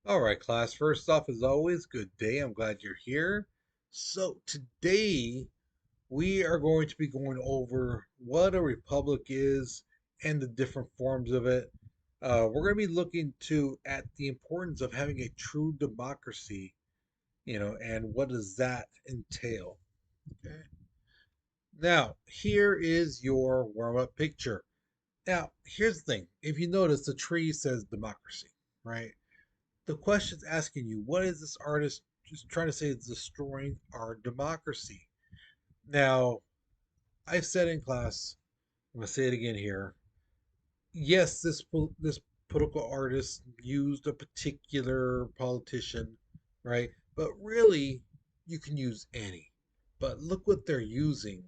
All right, class. First off, as always, good day. I'm glad you're here. So, today we are going to be going over what a republic is and the different forms of it. We're going to be looking to at the importance of having a true democracy, and what does that entail. Okay. Now, here is your warm up picture. Now, here's the thing. If you notice, the tree says democracy, right? The question's asking you, what is this artist just trying to say is destroying our democracy? Now, I've said in class, I'm going to say it again here. Yes, this political artist used a particular politician, right? But really, you can use any. But look what they're using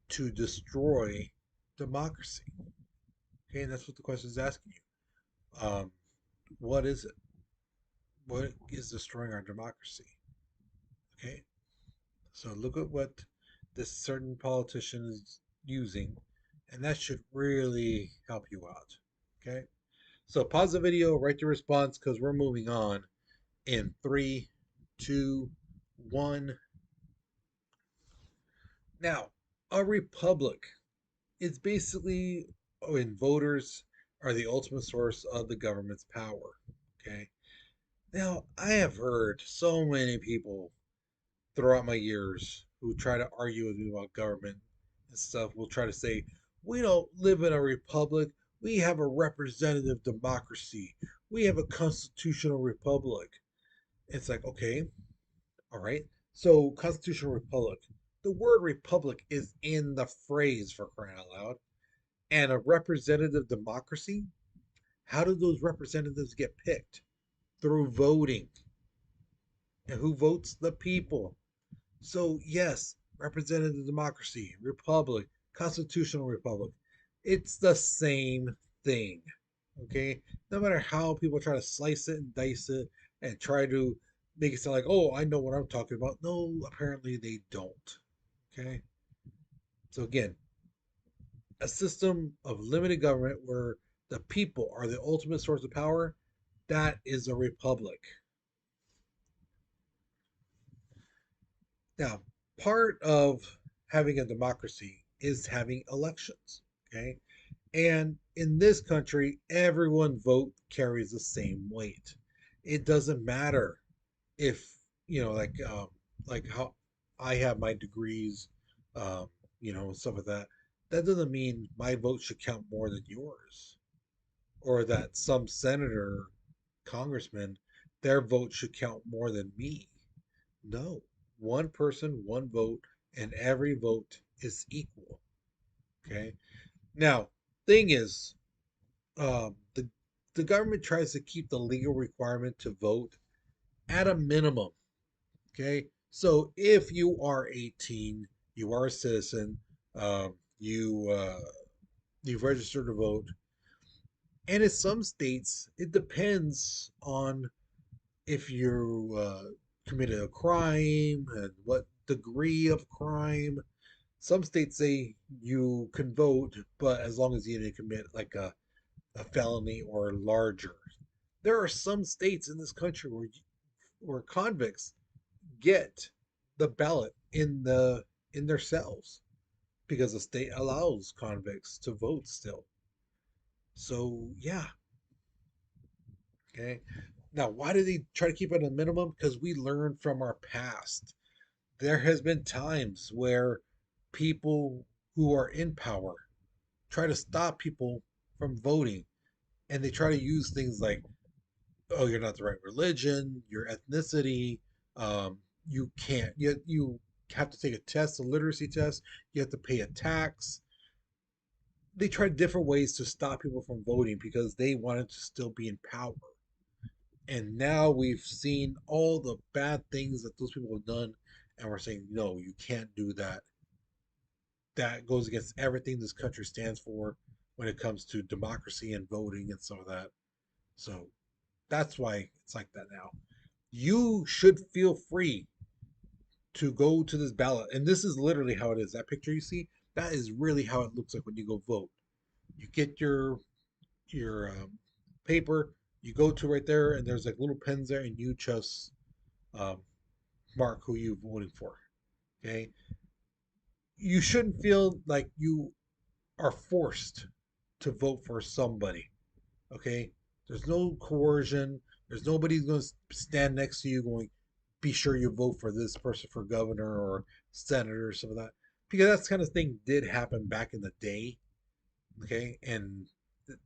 to destroy democracy. Okay, and that's what the question is asking you. What is it? What is destroying our democracy? Okay, so look at what this certain politician is using, and that should really help you out. Okay, so pause the video, write your response because we're moving on in three, two, one. Now, a republic is basically when voters are the ultimate source of the government's power. Okay, now I have heard so many people throughout my years who try to argue with me about government and stuff will try to say, we don't live in a republic. We have a representative democracy. We have a constitutional republic. It's like, okay, all right. So, constitutional republic. The word republic is in the phrase for crying out loud. And a representative democracy? How do those representatives get picked? Through voting. And who votes? The people. So, yes, representative democracy, republic, constitutional republic, it's the same thing. Okay? No matter how people try to slice it and dice it and try to make it sound like, oh, I know what I'm talking about. No, apparently they don't. Okay? So, again, a system of limited government where the people are the ultimate source of power, that is a republic. Now, part of having a democracy is having elections. Okay. And in this country, everyone vote carries the same weight. It doesn't matter if, like how I have my degrees, um, stuff like that. That doesn't mean my vote should count more than yours, or that some senator, congressman, their vote should count more than me. No, one person, one vote, and every vote is equal. Okay. Now, thing is, the government tries to keep the legal requirement to vote at a minimum. Okay. So if you are 18, you are a citizen, you've registered to vote, and in some states, it depends on if you committed a crime and what degree of crime. Some states say you can vote, but as long as you didn't commit like a felony or larger. There are some states in this country where convicts get the ballot in their cells because the state allows convicts to vote still. So yeah, okay. Now, why do they try to keep it at a minimum? Because we learn from our past. There has been times where people who are in power try to stop people from voting, and they try to use things like, oh, you're not the right religion, your ethnicity, you can't, you have to take a test, a literacy test, you have to pay a tax. They tried different ways to stop people from voting because they wanted to still be in power. And now we've seen all the bad things that those people have done, and we're saying, no, you can't do that. That goes against everything this country stands for when it comes to democracy and voting and some of that. So that's why it's like that now. You should feel free to go to this ballot. And this is literally how it is. That picture you see, that is really how it looks like when you go vote. You get your paper, You go to right there, and there's like little pens there, and you just um, mark who you voting for. Okay, you shouldn't feel like you are forced to vote for somebody. Okay, there's no coercion. There's nobody going to stand next to you going, "Be sure you vote for this person for governor or senator or some of that," because that kind of thing did happen back in the day. Okay, and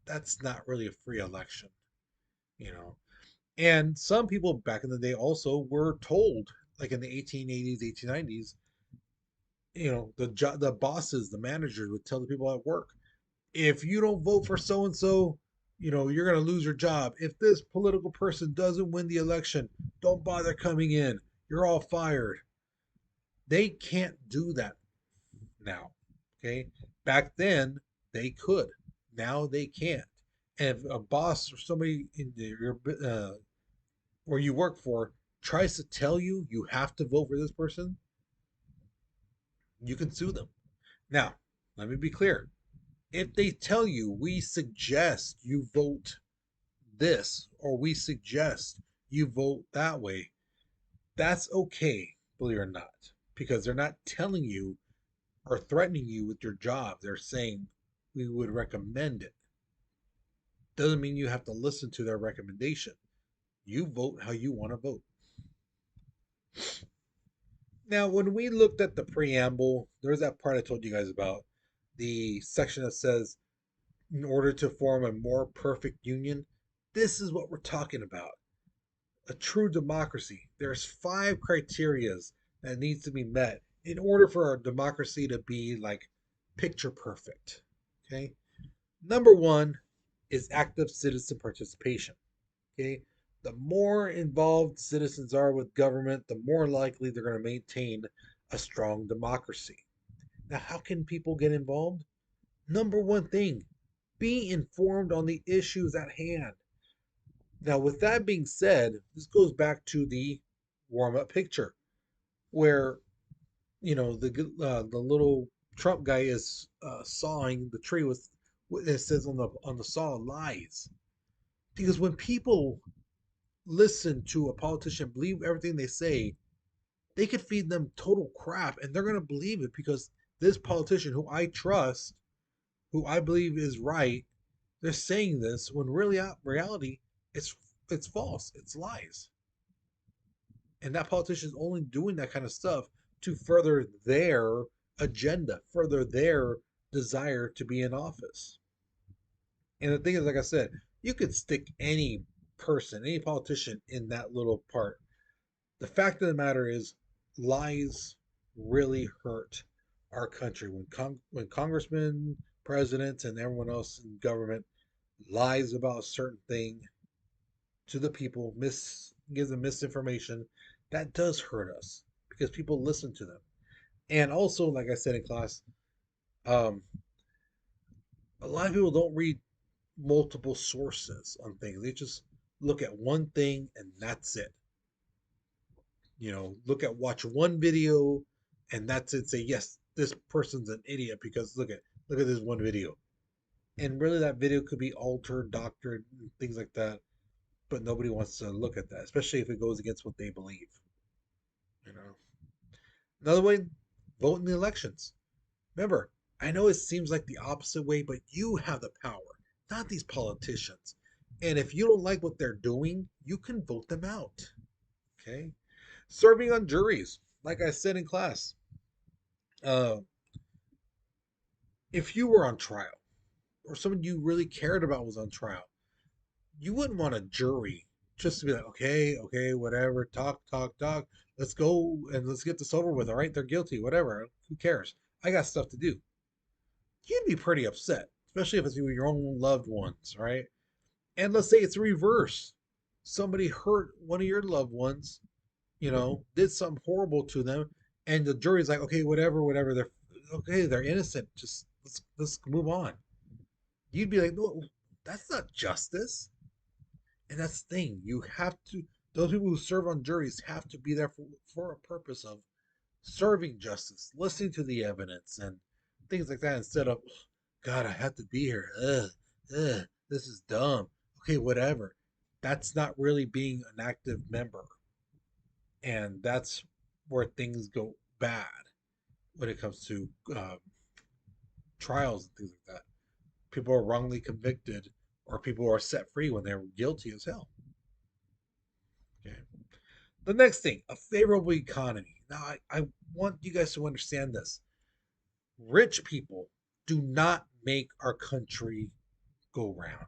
that's not really a free election, you know. And some people back in the day also were told, like in the 1880s, 1890s, the bosses, the managers would tell the people at work, if you don't vote for so and so, you're going to lose your job. If this political person doesn't win the election, don't bother coming in. You're all fired. They can't do that now. Okay. Back then, they could. Now they can't. And if a boss or somebody in your where you work for tries to tell you you have to vote for this person, you can sue them. Now, let me be clear. If they tell you we suggest you vote this or we suggest you vote that way, that's okay, believe it or not, because they're not telling you or threatening you with your job. They're saying we would recommend it. Doesn't mean you have to listen to their recommendation. You vote how you want to vote. Now, when we looked at the preamble, there's that part I told you guys about, the section that says, in order to form a more perfect union, this is what we're talking about. A true democracy. There's 5 criterias that needs to be met in order for our democracy to be like picture perfect. Okay. Number one is active citizen participation. Okay. The more involved citizens are with government, the more likely they're going to maintain a strong democracy. Now, how can people get involved? Number one thing, be informed on the issues at hand. Now, with that being said, this goes back to the warm up picture where the little Trump guy is sawing the tree with what it says on the saw lies. Because when people listen to a politician, believe everything they say, they could feed them total crap, and they're gonna believe it because this politician, who I trust, who I believe is right, they're saying this when really reality it's false, it's lies. And that politician is only doing that kind of stuff to further their agenda, further their desire to be in office. And the thing is, like I said, you could stick any person, any politician in that little part. The fact of the matter is, lies really hurt our country. When congressmen, presidents, and everyone else in government lies about a certain thing to the people, gives them misinformation, that does hurt us because people listen to them. And also, like I said in class, um, a lot of people don't read multiple sources on things. They just look at one thing and that's it. Watch one video and that's it. Say, yes, this person's an idiot because look at this one video. And really that video could be altered, doctored, things like that. But nobody wants to look at that, especially if it goes against what they believe. You know. Another way, vote in the elections. Remember, I know it seems like the opposite way, but you have the power, not these politicians. And if you don't like what they're doing, you can vote them out. Okay. Serving on juries, like I said in class, uh, if you were on trial or someone you really cared about was on trial, you wouldn't want a jury just to be like, okay, okay, whatever, talk, talk, talk. Let's go and let's get this over with. All right, they're guilty, whatever. Who cares? I got stuff to do. You'd be pretty upset, especially if it's your own loved ones, right? And let's say it's reverse. Somebody hurt one of your loved ones, did something horrible to them, and the jury's like, okay, whatever, whatever. They're innocent. Just let's move on. You'd be like, no, that's not justice. And that's the thing. You have to. Those people who serve on juries have to be there for a purpose of serving justice, listening to the evidence, and things like that. Instead of, God, I have to be here. Ugh, this is dumb. Okay, whatever. that's not really being an active member. And that's where things go bad when it comes to trials and things like that. People are wrongly convicted, or people are set free when they're guilty as hell. Okay. The next thing, a favorable economy. Now, I want you guys to understand this. Rich people do not make our country go round.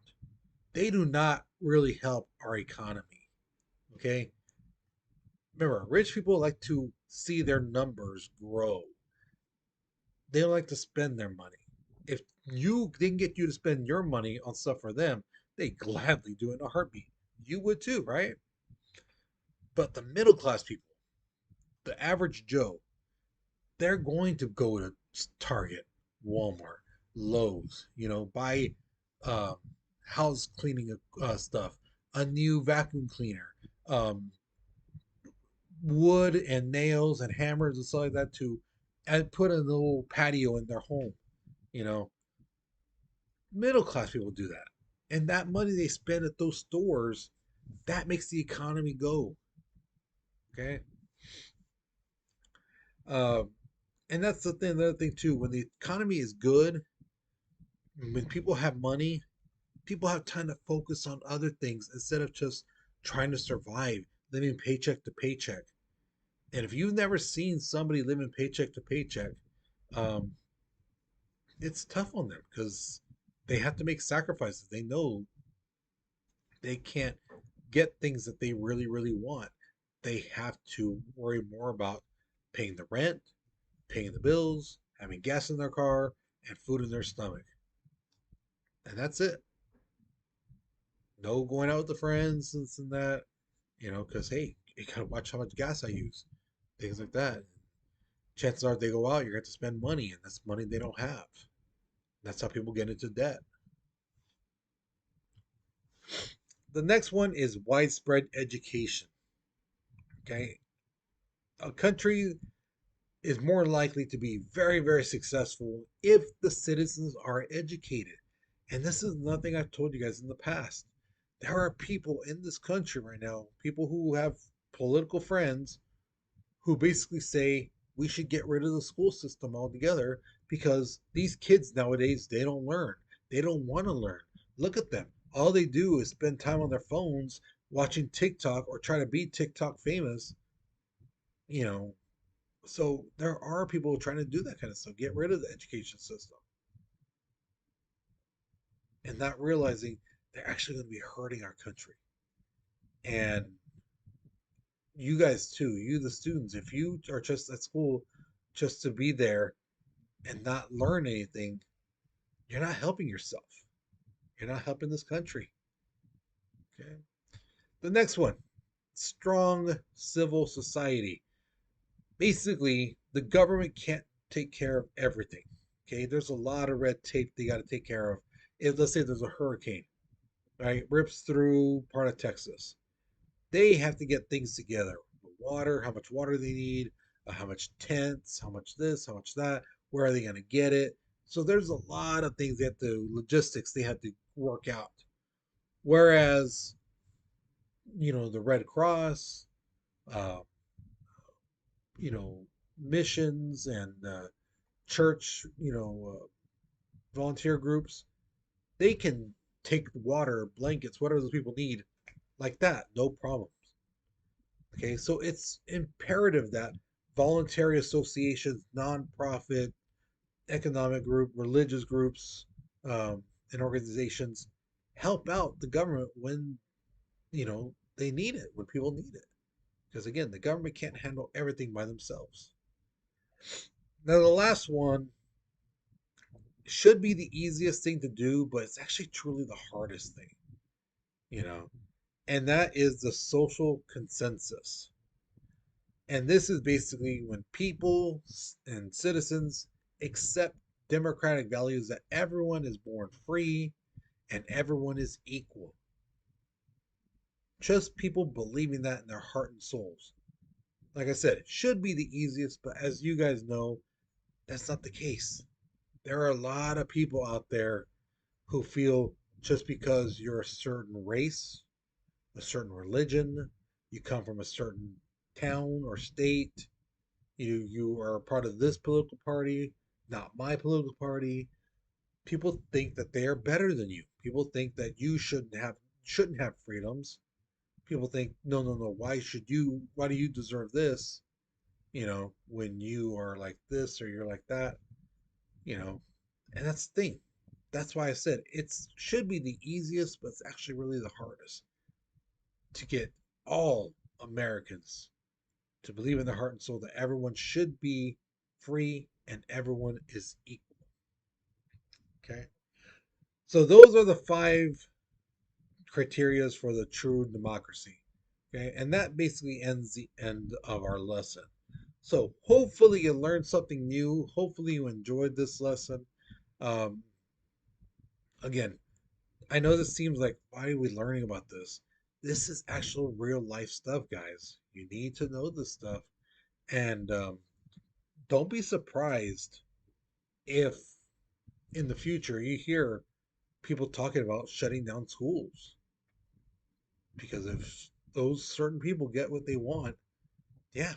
They do not really help our economy. Okay. Remember, rich people like to see their numbers grow. They don't like to spend their money. If you didn't get you to spend your money on stuff for them, they gladly do it in a heartbeat. You would too, right? But the middle class people, the average Joe, they're going to go to Target, Walmart, Lowe's, buy um, house cleaning stuff, a new vacuum cleaner, um, wood and nails and hammers and stuff like that to and put a little patio in their home. You know, middle class people do that. And that money they spend at those stores, that makes the economy go. Okay. Um, and that's the thing, the other thing too. When the economy is good, when people have money, people have time to focus on other things instead of just trying to survive, living paycheck to paycheck. And if you've never seen somebody living paycheck to paycheck, um, it's tough on them because they have to make sacrifices. They know they can't get things that they really, really want. They have to worry more about paying the rent, paying the bills, having gas in their car, and food in their stomach. And that's it. No going out with the friends, this and that, because hey, you gotta watch how much gas I use, things like that. Chances are, if they go out, you're going to spend money, and that's money they don't have. That's how people get into debt. The next one is widespread education. Okay, a country is more likely to be very, very successful if the citizens are educated. And this is nothing I've told you guys in the past. There are people in this country right now, people who have political friends who basically say we should get rid of the school system altogether because these kids nowadays, they don't learn. They don't want to learn. Look at them. All they do is spend time on their phones watching TikTok or try to be TikTok famous, you know. So there are people trying to do that kind of stuff, get rid of the education system and not realizing they're actually going to be hurting our country. And you guys too, you the students, if you are just at school just to be there and not learn anything, you're not helping yourself. You're not helping this country. Okay. The next one, strong civil society. Basically, the government can't take care of everything. Okay. There's a lot of red tape they got to take care of. If let's say there's a hurricane, right, rips through part of Texas, they have to get things together. The water, how much water they need, how much tents, how much this, how much that, where are they going to get it? So there's a lot of things they have to logistics they have to work out. Whereas, the Red Cross, uh, you know, missions and church, volunteer groups, they can take water, blankets, whatever those people need, like that, no problems. Okay, so it's imperative that voluntary associations, nonprofit, economic group, religious groups, and organizations help out the government when they need it, when people need it. Because again, the government can't handle everything by themselves. Now, the last one should be the easiest thing to do, but it's actually truly the hardest thing, you know, and that is the social consensus. And this is basically when people and citizens accept democratic values that everyone is born free and everyone is equal. Just people believing that in their heart and souls. Like I said, it should be the easiest, but as you guys know, that's not the case. There are a lot of people out there who feel just because you're a certain race, a certain religion, you come from a certain town or state, you are a part of this political party, not my political party. People think that they are better than you. People think that you shouldn't have freedoms. People think, no, no, no, why do you deserve this? When you are like this or you're like that, you know. And that's the thing. That's why I said it should be the easiest, but it's actually really the hardest to get all Americans to believe in their heart and soul that everyone should be free and everyone is equal. Okay. So those are the five criterias for the true democracy. Okay. And that basically ends the end of our lesson. So hopefully you learned something new. Hopefully you enjoyed this lesson. Um, Again, I know this seems like, why are we learning about this? This is actual real life stuff, guys. You need to know this stuff. And don't be surprised if in the future you hear people talking about shutting down schools. Because if those certain people get what they want, yeah,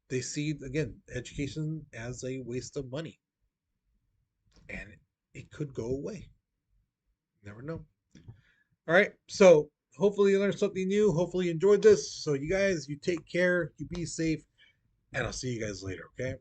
they see, again, education as a waste of money. And it could go away. Never know. All right. So hopefully you learned something new. Hopefully you enjoyed this. So you guys, you take care, you be safe, and I'll see you guys later. Okay.